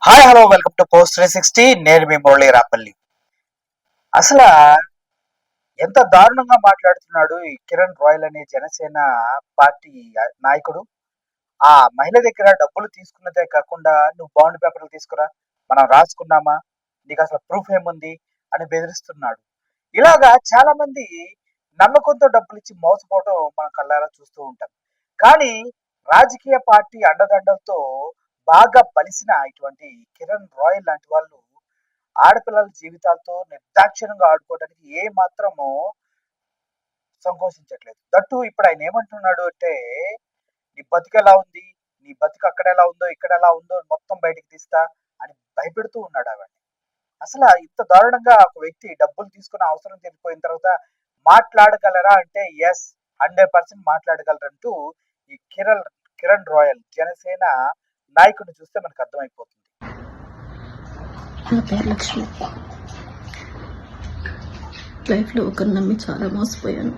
Hi hello welcome to post 360. నేను మీ మురళీ రాపల్లి. అసలు ఎంత దారుణంగా మాట్లాడుతున్నాడు ఈ కిరణ్ రాయల్ అనే జనసేన పార్టీ నాయకుడు. ఆ మహిళ దగ్గర డబ్బులు తీసుకున్నదే కాకుండా నువ్వు బాండ్ పేపర్లు తీసుకురా, మనం రాసుకున్నామా, నీకు అసలు ప్రూఫ్ ఏముంది అని బెదిరిస్తున్నాడు. ఇలాగా చాలా మంది నమ్మకంతో డబ్బులు ఇచ్చి మోసపోవడం మనం కళ్ళారా చూస్తూ ఉంటాం. కానీ రాజకీయ పార్టీ అండదండలతో బాగా బలిసిన ఇటువంటి కిరణ్ రాయల్ లాంటి వాళ్ళు ఆడపిల్లల జీవితాలతో నిర్దాక్షిణ్యంగా ఆడుకోవడానికి ఏ మాత్రము సంకోచించట్లేదు. దట్టు ఇప్పుడు ఆయన ఏమంటున్నాడు అంటే, నీ బతుకు ఎలా ఉంది, నీ బతుకు అక్కడ ఎలా ఉందో ఇక్కడ ఎలా ఉందో మొత్తం బయటికి తీస్తా అని భయపెడుతూ ఉన్నాడు ఆవిడ. అసలు ఇంత దారుణంగా ఒక వ్యక్తి డబ్బులు తీసుకున్న అవసరం తీరిపోయిన తర్వాత మాట్లాడగలరా అంటే ఎస్, 100% మాట్లాడగలరంటూ ఈ కిరణ్ రాయల్ జనసేన నాయకుడిని చూస్తే మనకు అర్థమైపోతుంది. నా పేరు లక్ష్మి. లైఫ్లో ఒకరు నమ్మి చాలా మోసపోయాను.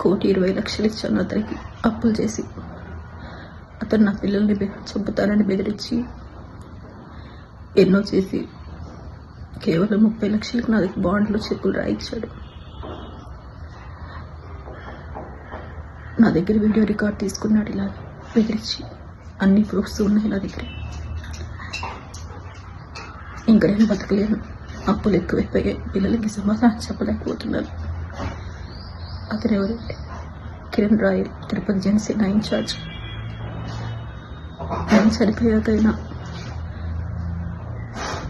1,20,00,000 ఇచ్చాను అతనికి అప్పులు చేసి. అతను నా పిల్లల్ని చంపుతానని బెదిరించి ఎన్నో చేసి కేవలం 30,00,000కి నా దగ్గర బాండ్లు చెక్కులు రాయించాడు. నా దగ్గర వీడియో రికార్డ్ తీసుకున్నాడు ఇలా బెదిరించి. అన్ని ప్రూఫ్స్ ఉన్నాయి నా దగ్గర. ఇంకా నేను బతకలేను, అప్పులు ఎక్కువైపోయాయి, పిల్లలకి సమాధానం చెప్పలేకపోతున్నాను. అతను ఎవరంటే కిరణ్ రాయల్, తిరుపతి జనసేన ఇన్ఛార్జ్. నేను చనిపోయాకైనా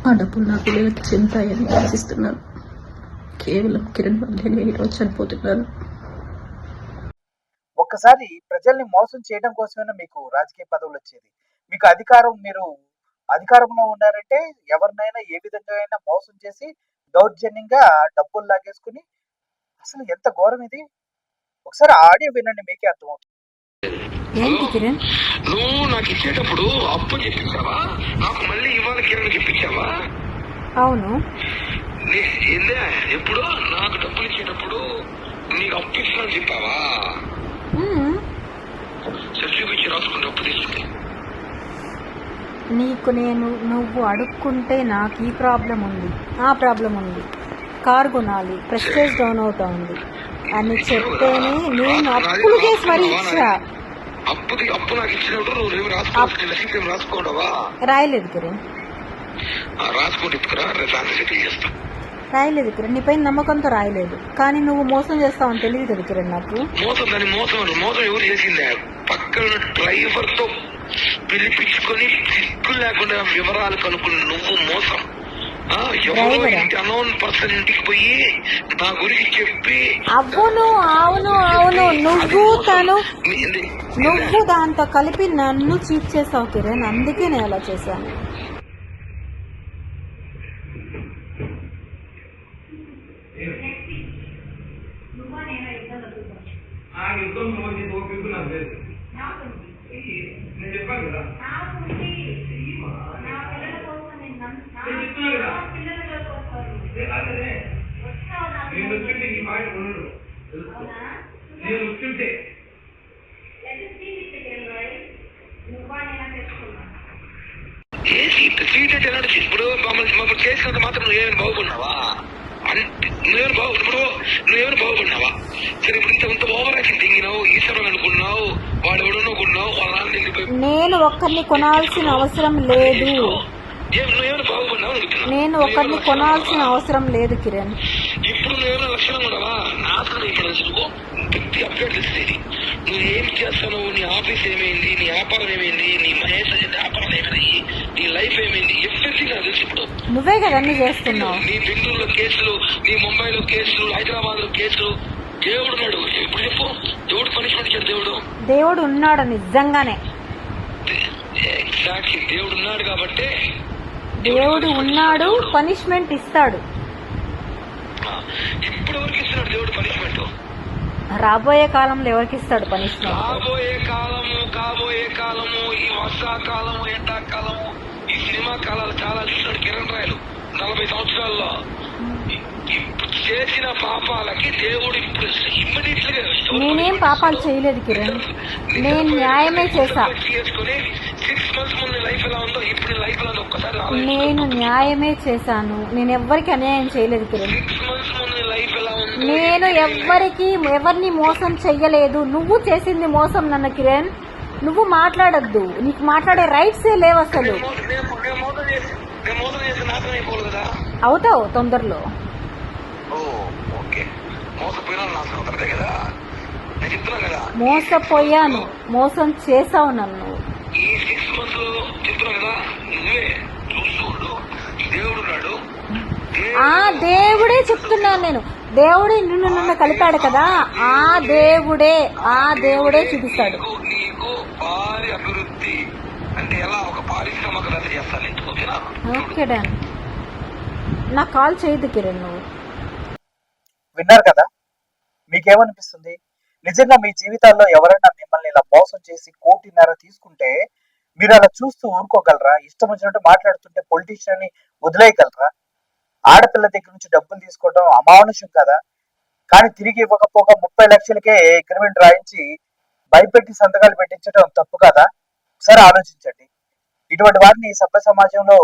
ఆ డబ్బులు నా పిల్లలకి చెందుతాయని ఆశిస్తున్నాను. కేవలం కిరణ్ వల్లే నేను ఈరోజు చనిపోతున్నాను. ఒక్కసారి ప్రజల్ని మోసం చేయడం కోసమైనా మీకు రాజకీయ పదవులు వచ్చేది. మీకు మీరు అధికారంలో ఉన్నారంటే ఎవరినైనా ఏ విధంగా అయినా మోసం చేసి దౌర్జన్యంగా డబ్బులు లాగేసుకుని, అసలు ఎంత ఘోరం ఇది. ఒకసారి ఆడియో వినండి, మీకే అర్థమవుతుంది. ఏంటి కిరణ్, నువ్వు నాకు ఇచ్చేటప్పుడు అప్పు చెప్పించావా? నాకు మళ్ళీ ఇవాళ కిరణ్ చెప్పించావా? అవును. ఎప్పుడు నాకు డబ్బులు ఇచ్చేటప్పుడు నీకు అప్పు ఇచ్చినా చెప్పావా? చూపించి రాసుకుంటే అప్పు తీసుకుంటే నీకు నువ్వు అడుక్కుంటే నాకు ఈ ప్రాబ్లం ఉంది, ఆ ప్రాబ్లం ఉంది, కారు కొనాలి, ప్రెస్టేజ్ డౌన్ అవుతా ఉంది అని చెప్తేనే నేను అప్పులు చేసి మరి ఇచ్చా. అప్పు నాకు ఇచ్చినప్పుడు నువ్వు రాసుకోవడవా? రాయలేదు కిరణ్, రాయలేదు కిరణ్. నీపై నమ్మకంతో రాయలేదు, కానీ నువ్వు మోసం చేస్తావని తెలియదు కదా కిరణ్ నాకు. మోసం ఎవరు చేసిందే? పక్కన డ్రైవర్ తో పిలిపించుకొని సిగ్గు లేకుండా వివరాలు కనుక్కుని నువ్వు మోసం. అనౌన్ పర్సన్ ఇంటికి పోయి నా గురించి చెప్పి అవును నువ్వు దాంతో కలిపి నన్ను చీట్ చేసావు కిరణ్. అందుకే నేను అలా చేశాను. ఇప్పుడు మమ్మల్ని చేసినంత మాత్రం నువ్వేమైనా బాగున్నావా? నువ్వేమైనా బాగుపడినావా? సరే, ఇప్పుడు ఇంత ఓవర్ యాక్షన్ తింగినావు, ఈశ్వరం అనుకున్నావు, వాడు ఎవడనుకున్నావు, నేను ఒక్కరిని కొనాల్సిన అవసరం లేదు. నువ్వేమైనా బాగుపడినావు? నేను ఒకరిని కొనాల్సిన అవసరం లేదు కిరణ్. ఇప్పుడు నువ్వేమైనా లక్షణం ఉండవా? నాశనం ఇప్పుడు పెద్ద అప్డేట్ తెలిసేది. నువ్వు ఏం చేస్తావు, నీ ఆఫీస్ ఏమైంది, నీ వ్యాపారం ఏమైంది, నీ మహేష్ వ్యాపారం ఏమైనాయి, నీ లైఫ్ ఏమైంది, ఎవ్రీథింగ్ నాకు తెలుసు. ఇప్పుడు నువ్వే కదా అన్ని చేస్తున్నావు. నీ బెంగళూరులో కేసులు, నీ ముంబైలో కేసులు, హైదరాబాద్ లో కేసులు. దేవుడు ఉన్నాడు. ఇప్పుడు చెప్పు, దేవుడు పనిష్మెంట్ ఇచ్చాడు. దేవుడు ఉన్నాడు నిజంగానే. ఎగ్జాక్ట్లీ, దేవుడు ఉన్నాడు కాబట్టి దేవుడు ఉన్నాడు, పనిష్మెంట్ ఇస్తాడు. ఇప్పుడు ఎవరికి ఇస్తున్నాడు దేవుడు పనిష్మెంట్? రాబోయే కాలంలో ఎవరికి ఇస్తాడు పనిష్మెంట్? కాబోయే కాలము, ఈ వర్షాకాలము, ఎండాకాలము, ఈ సినిమా కాలాలు చాలా చూస్తున్నాడు కిరణ్ రాయలు. 40 సంవత్సరాల్లో చేసిన పాపాలకి దేవుడు ఇప్పుడు ఇమ్మీడియట్ గా. నేనేం పాపాలు చేయలేదు కిరణ్, నేను న్యాయమే చేశా. 6 months లైఫ్ ఎలా ఉందో ఇప్పుడు లైఫ్ ఎలా ఉందో ఒక్కసారి నేను న్యాయమే చేశాను, నేను ఎవ్వరికి అన్యాయం చేయలేదు కిరణ్. 6 months ముందు నీ లైఫ్ ఎలా ఉందో నేను ఎవరిని మోసం చెయ్యలేదు. నువ్వు చేసింది మోసం నన్ను కిరణ్. నువ్వు మాట్లాడద్దు, నీకు మాట్లాడే రైట్సే లేవు అసలు. నేను మోసం చేసి నాశనం అయిపోదు కదా. అవుతావు తొందరలో. ఓ ఓకే, మోసపోయినా నాశనం అవుతారు కదా. నేను చెప్తున్నా కదా, మోసపోయాను, మోసం చేసావు నన్ను. ఈ 6 months లో చెప్తున్నా కదా, నువ్వే చూస్తూ దేవుడు ఉన్నాడు. ఆ దేవుడే చెప్తున్నాను నేను. దేవుడే నన్ను కలిపాడు కదా, ఆ దేవుడే చూపిస్తాడు. నీకు భారీ అభివృద్ధి అంటే ఎలా ఒక పారిశ్రామికవేత్త చేస్తాను నీకు, ఓకేనా? Okay done. నాకు కాల్ చేయదు కిరణ్ నువ్వు. విన్నారు కదా, మీకేమనిపిస్తుంది? నిజంగా మీ జీవితాల్లో ఎవరైనా మిమ్మల్ని ఇలా మోసం చేసి 1.5 కోటి తీసుకుంటే మీరు అలా చూస్తూ ఊరుకోగలరా? ఇష్టం వచ్చినట్టు మాట్లాడుతుంటే పొలిటీషియన్ వదిలేయగలరా? ఆడపిల్ల దగ్గర నుంచి డబ్బులు తీసుకోవడం అమానుషం కదా. కానీ తిరిగి ఇవ్వకపోగా 30 లక్షలకే అగ్రిమెంట్ రాయించి భయపెట్టి సంతకాలు పెట్టించడం తప్పు కదా. ఒకసారి ఆలోచించండి. ఇటువంటి వారిని సభ్య సమాజంలో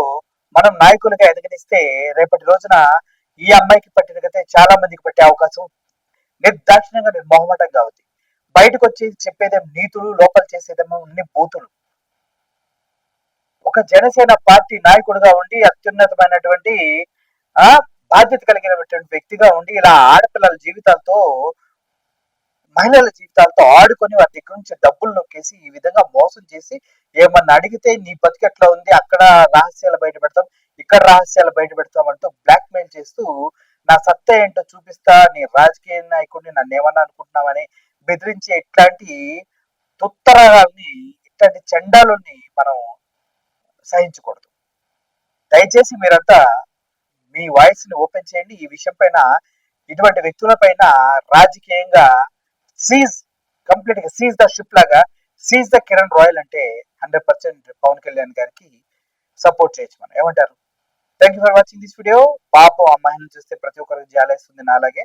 మనం నాయకులుగా ఎదగనిస్తే రేపటి రోజున ఈ అమ్మాయికి పట్టిన గతే చాలా మందికి పట్టే అవకాశం నిర్దాక్షిణ్యంగా నిర్మోహమాటంగా ఉంది. బయటకు వచ్చి చెప్పేదేం నీతులు, లోపల చేసేదేమో అన్ని బూతులు. ఒక జనసేన పార్టీ నాయకుడిగా ఉండి అత్యున్నతమైనటువంటి బాధ్యత కలిగినటువంటి వ్యక్తిగా ఉండి ఇలా ఆడపిల్లల జీవితాలతో, మహిళల జీవితాలతో ఆడుకొని వారి దగ్గర నుంచి డబ్బులు నొక్కేసి ఈ విధంగా మోసం చేసి ఏమన్నా అడిగితే నీ బతికి ఎట్లా ఉంది, అక్కడ రహస్యాలు బయట పెడతాం, ఇక్కడ రహస్యాలు బయట పెడతాం అంటూ బ్లాక్ మెయిల్ చేస్తూ నా సత్తా ఏంటో చూపిస్తా, నీ రాజకీయ నాయకుడిని నన్ను ఏమన్నా అనుకుంటున్నామని బెదిరించే ఇట్లాంటి తుత్తరాల్ని, ఇట్లాంటి చండాలని మనం సహించకూడదు. దయచేసి మీరంతా మీ వాయిస్ ని ఓపెన్ చేయండి. ఈ విషయం పైన, ఇటువంటి వ్యక్తుల పైన రాజకీయంగా కంప్లీట్ గా సీజ్ ద షిప్ లాగా సీజ్ ద కిరణ్ రాయల్ అంటే 100% పవన్ కళ్యాణ్ గారికి సపోర్ట్ చేయొచ్చు. మనం ఏమంటారు? Thank you for watching this video. పాపం అమ్మాయిని చూస్తే ప్రతి ఒక్కరికి జాలేస్తుంది. నాలాగే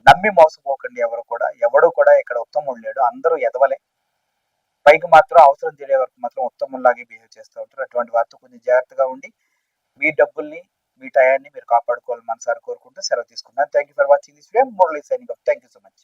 నమ్మి మోసపోకండి. ఎవడు కూడా ఇక్కడ ఉత్తముడు లేడు, అందరూ ఎదవలే. పైకి మాత్రం అవసరం తీరే వరకు మాత్రం ఉత్తమంలాగే బిహేవ్ చేస్తూ ఉంటారు. అటువంటి వారితో కొంచెం జాగ్రత్తగా ఉండి మీ డబ్బుల్ని, మీ టయాన్ని మీరు కాపాడుకోవాలని మనసారి కోరుకుంటూ సెలవు తీసుకున్నాను. Thank you for watching this video. Murali signing off. Thank you so much.